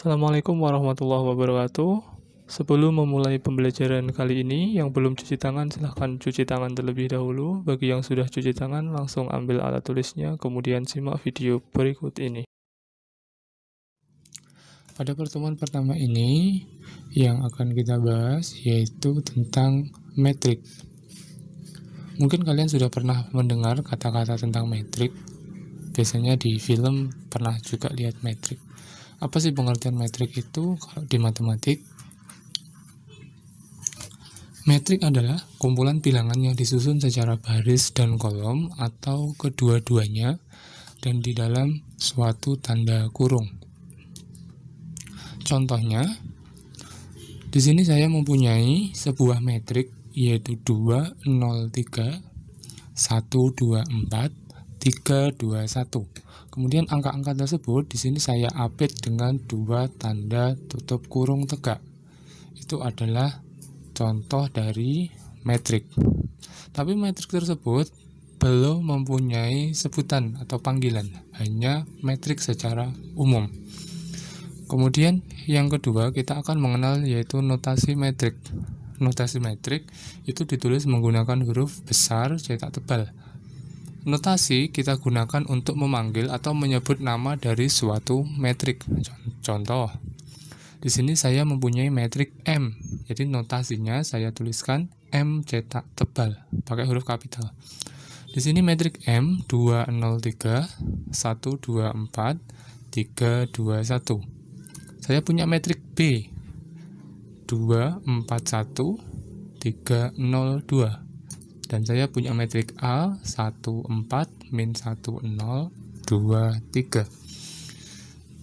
Assalamualaikum warahmatullahi wabarakatuh. Sebelum memulai pembelajaran kali ini, yang belum cuci tangan silahkan cuci tangan terlebih dahulu. Bagi yang sudah cuci tangan, langsung ambil alat tulisnya, kemudian simak video berikut ini. Pada pertemuan pertama ini, yang akan kita bahas yaitu tentang metrik. Mungkin kalian sudah pernah mendengar kata-kata tentang metrik. Biasanya di film pernah juga lihat metrik. Apa sih pengertian metrik itu kalau di matematik? Metrik adalah kumpulan bilangan yang disusun secara baris dan kolom atau kedua-duanya dan di dalam suatu tanda kurung. Contohnya, di sini saya mempunyai sebuah metrik yaitu 203 124 321. Kemudian angka-angka tersebut di sini saya update dengan dua tanda tutup kurung tegak. Itu adalah contoh dari metrik. Tapi metrik tersebut belum mempunyai sebutan atau panggilan, hanya metrik secara umum. Kemudian yang kedua kita akan mengenal yaitu notasi metrik. Notasi metrik itu ditulis menggunakan huruf besar cetak tebal. Notasi kita gunakan untuk memanggil atau menyebut nama dari suatu metrik. Contoh, di sini saya mempunyai metrik M. Jadi notasinya saya tuliskan M cetak tebal pakai huruf kapital. Di sini metrik M 203 124 321. Saya punya metrik B 241 302. Dan saya punya metrik A 14 min 10 23.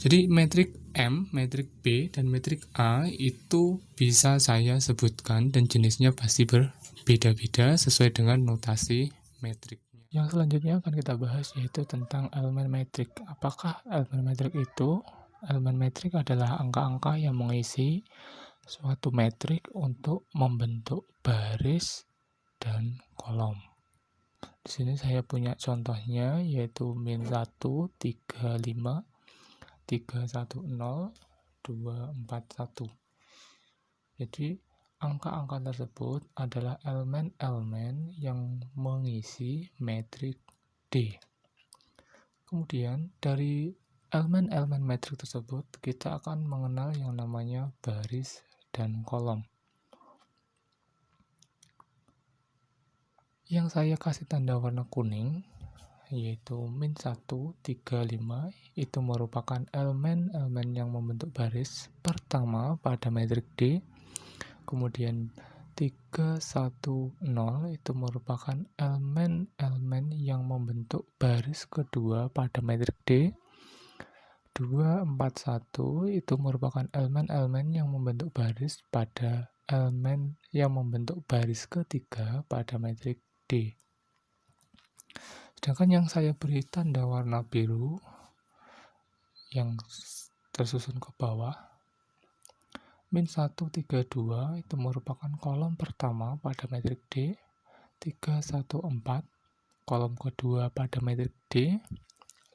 Jadi metrik M, metrik B, dan metrik A itu bisa saya sebutkan dan jenisnya pasti berbeda-beda sesuai dengan notasi metriknya. Yang selanjutnya akan kita bahas yaitu tentang elemen metrik. Apakah elemen metrik itu? Elemen metrik adalah angka-angka yang mengisi suatu metrik untuk membentuk baris dan kolom. Di sini saya punya contohnya yaitu min 1, 35, 310, 241. Jadi angka-angka tersebut adalah elemen-elemen yang mengisi metrik D. Kemudian dari elemen-elemen metrik tersebut kita akan mengenal yang namanya baris dan kolom. Yang saya kasih tanda warna kuning yaitu min 1, 3, 5 itu merupakan elemen-elemen yang membentuk baris pertama pada metrik D. Kemudian 310 itu merupakan elemen-elemen yang membentuk baris kedua pada metrik D. 241 itu merupakan elemen-elemen yang membentuk baris pada elemen yang membentuk baris ketiga pada metrik D. Sedangkan yang saya beri tanda warna biru yang tersusun ke bawah, min 132 itu merupakan kolom pertama pada metrik D, 314 kolom kedua pada metrik D,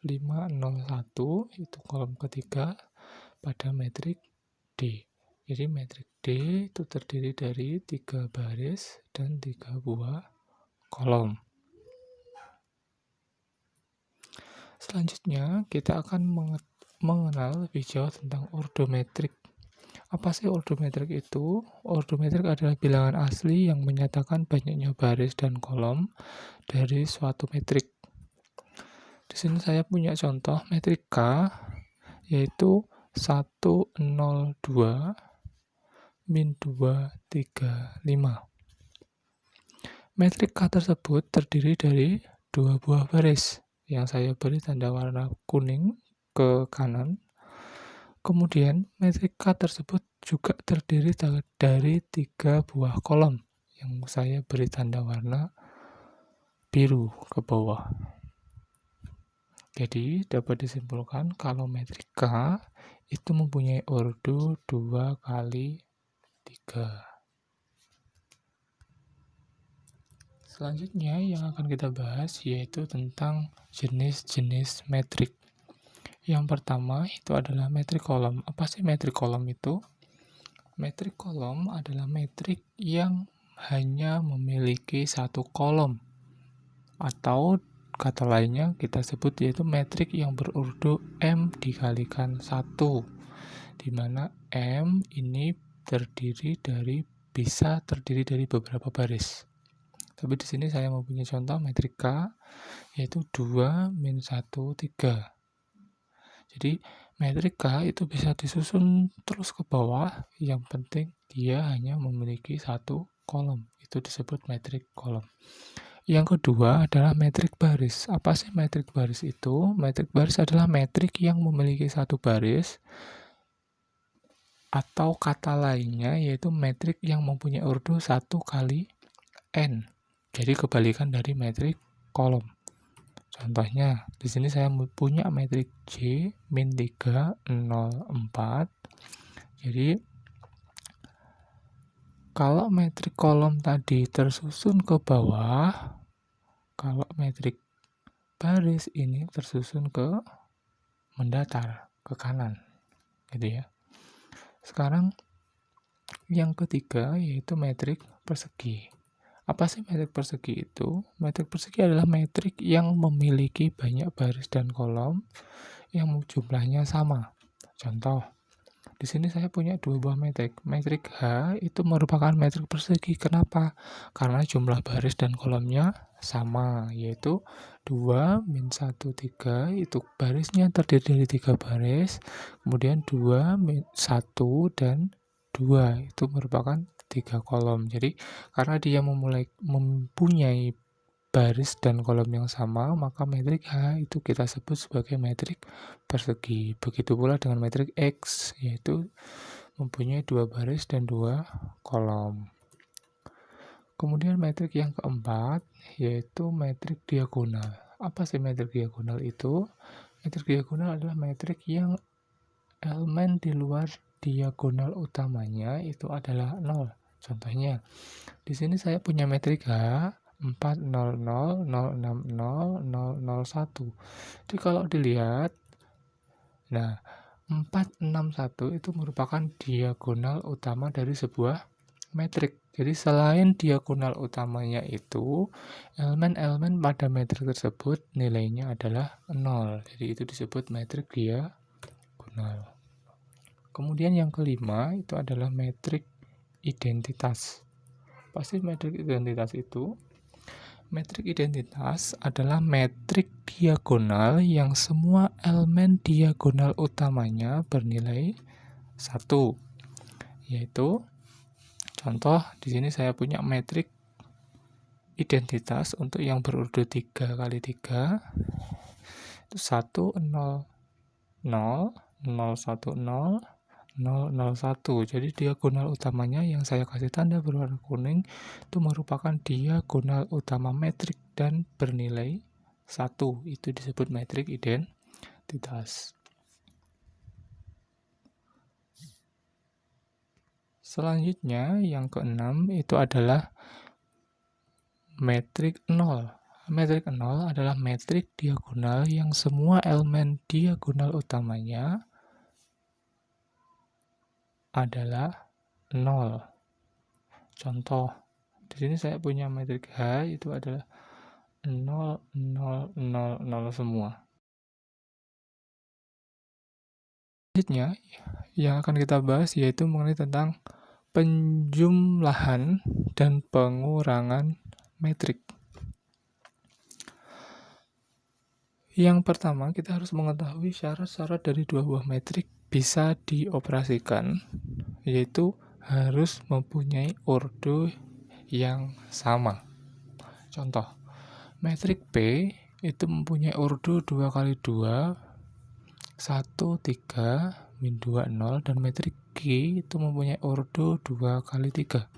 501 itu kolom ketiga pada metrik D. Jadi metrik D itu terdiri dari 3 baris dan 3 buah kolom. Selanjutnya kita akan mengenal lebih jauh tentang ordometrik. Apa sih ordometrik itu? Ordometrik adalah bilangan asli yang menyatakan banyaknya baris dan kolom dari suatu metrik. Di sini saya punya contoh metrik K yaitu 102 min 235. Metrik K tersebut terdiri dari dua buah baris yang saya beri tanda warna kuning ke kanan. Kemudian metrik K tersebut juga terdiri dari 3 buah kolom yang saya beri tanda warna biru ke bawah. Jadi dapat disimpulkan kalau metrik K itu mempunyai ordo 2 kali 3. Selanjutnya yang akan kita bahas yaitu tentang jenis-jenis metrik. Yang pertama itu adalah metrik kolom. Apa sih metrik kolom itu? Metrik kolom adalah metrik yang hanya memiliki satu kolom, atau kata lainnya kita sebut yaitu metrik yang berurut M dikalikan 1, di mana M ini bisa terdiri dari beberapa baris. Tapi di sini saya mempunyai contoh metrik K, yaitu 2, min 1, 3. Jadi metrik K itu bisa disusun terus ke bawah, yang penting dia hanya memiliki satu kolom. Itu disebut metrik kolom. Yang kedua adalah metrik baris. Apa sih metrik baris itu? Metrik baris adalah metrik yang memiliki satu baris, atau kata lainnya yaitu metrik yang mempunyai ordo 1 kali N. Jadi kebalikan dari metrik kolom. Contohnya, di sini saya punya metrik J min 3, 0, 4. Jadi, kalau metrik kolom tadi tersusun ke bawah, kalau metrik baris ini tersusun ke mendatar, ke kanan. Gitu ya. Sekarang, yang ketiga yaitu metrik persegi. Apa sih metrik persegi itu? Metrik persegi adalah metrik yang memiliki banyak baris dan kolom yang jumlahnya sama. Contoh, di sini saya punya dua buah metrik. Metrik H itu merupakan metrik persegi. Kenapa? Karena jumlah baris dan kolomnya sama, yaitu 2, min 1, 3. Itu barisnya terdiri dari 3 baris. Kemudian 2, min 1, dan 2. Itu merupakan 3 kolom. Jadi, karena dia mempunyai baris dan kolom yang sama, maka metrik H itu kita sebut sebagai metrik persegi. Begitu pula dengan metrik X, yaitu mempunyai 2 baris dan 2 kolom. Kemudian metrik yang keempat, yaitu metrik diagonal. Apa sih metrik diagonal itu? Metrik diagonal adalah metrik yang elemen di luar diagonal utamanya itu adalah 0. Contohnya, di sini saya punya metrik H, 4, 0, 0, 0, 6, 0, 0, 0, 1. Jadi kalau dilihat, nah, 4, 6, 1 itu merupakan diagonal utama dari sebuah metrik. Jadi selain diagonal utamanya itu, elemen-elemen pada metrik tersebut nilainya adalah 0. Jadi itu disebut metrik diagonal. Kemudian yang kelima itu adalah metrik identitas. Pasti metrik identitas itu? Metrik identitas adalah metrik diagonal yang semua elemen diagonal utamanya bernilai 1. Yaitu, contoh di sini saya punya metrik identitas untuk yang berurut 3 kali 3. Itu 1, 0, 0, 0, 1, 0, 0, 0, 1. Jadi diagonal utamanya yang saya kasih tanda berwarna kuning itu merupakan diagonal utama metrik dan bernilai 1. Itu disebut metrik identitas. Selanjutnya yang keenam itu adalah metrik 0. Metrik 0 adalah metrik diagonal yang semua elemen diagonal utamanya adalah 0. Contoh, di sini saya punya metrik H itu adalah 0, 0, 0, 0 semua. Selanjutnya yang akan kita bahas yaitu mengenai tentang penjumlahan dan pengurangan metrik. Yang pertama, kita harus mengetahui syarat-syarat dari dua buah metrik bisa dioperasikan, yaitu harus mempunyai ordo yang sama. Contoh, metrik P itu mempunyai ordo 2 kali 2, 1, 3, min 2, 0, dan metrik G itu mempunyai ordo 2 kali 3.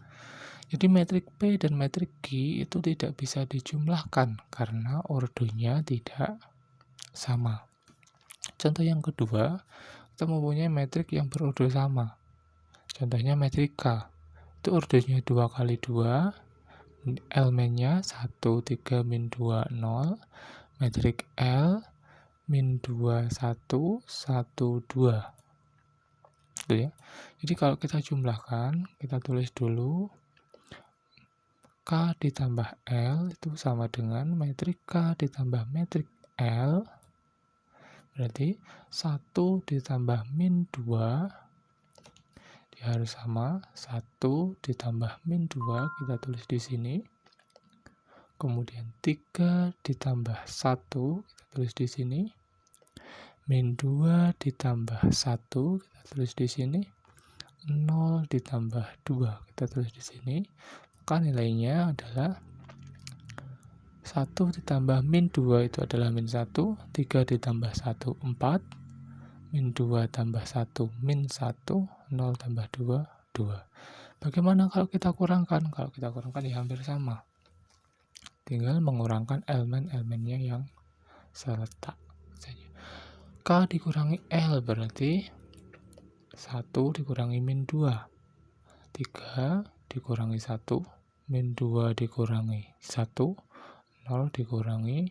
Jadi metrik P dan metrik G itu tidak bisa dijumlahkan karena ordonya tidak sama. Contoh yang kedua, kita mempunyai metrik yang berordo sama. Contohnya metrik K. Itu ordonya 2 kali 2, elemennya 1, 3, min 2, 0. Metrik L min 2, 1, 1, 2. Gitu ya. Jadi kalau kita jumlahkan, kita tulis dulu K ditambah L itu sama dengan metrik K ditambah metrik L. Berarti 1 ditambah min 2 dia harus sama 1 ditambah min 2 kita tulis di sini. Kemudian 3 ditambah 1 kita tulis di sini. Min 2 ditambah 1 kita tulis di sini. 0 ditambah 2 kita tulis di sini. Maka nilainya adalah 1 ditambah min 2 itu adalah min 1. 3 ditambah 1 4. Min 2 tambah 1 min 1. 0 tambah 2 2. Bagaimana kalau kita kurangkan? Kalau kita kurangkan ya hampir sama. Tinggal mengurangkan elemen-elemennya yang seletak saja. K dikurangi L berarti 1 dikurangi min 2. 3 dikurangi 1. Min 2 dikurangi 1. 0 dikurangi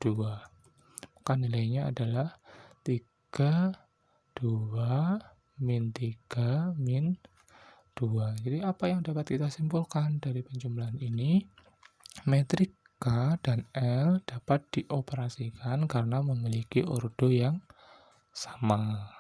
2. Maka nilainya adalah 3, 2, min 3, min 2. Jadi apa yang dapat kita simpulkan dari penjumlahan ini? Metrik K dan L dapat dioperasikan karena memiliki ordo yang sama.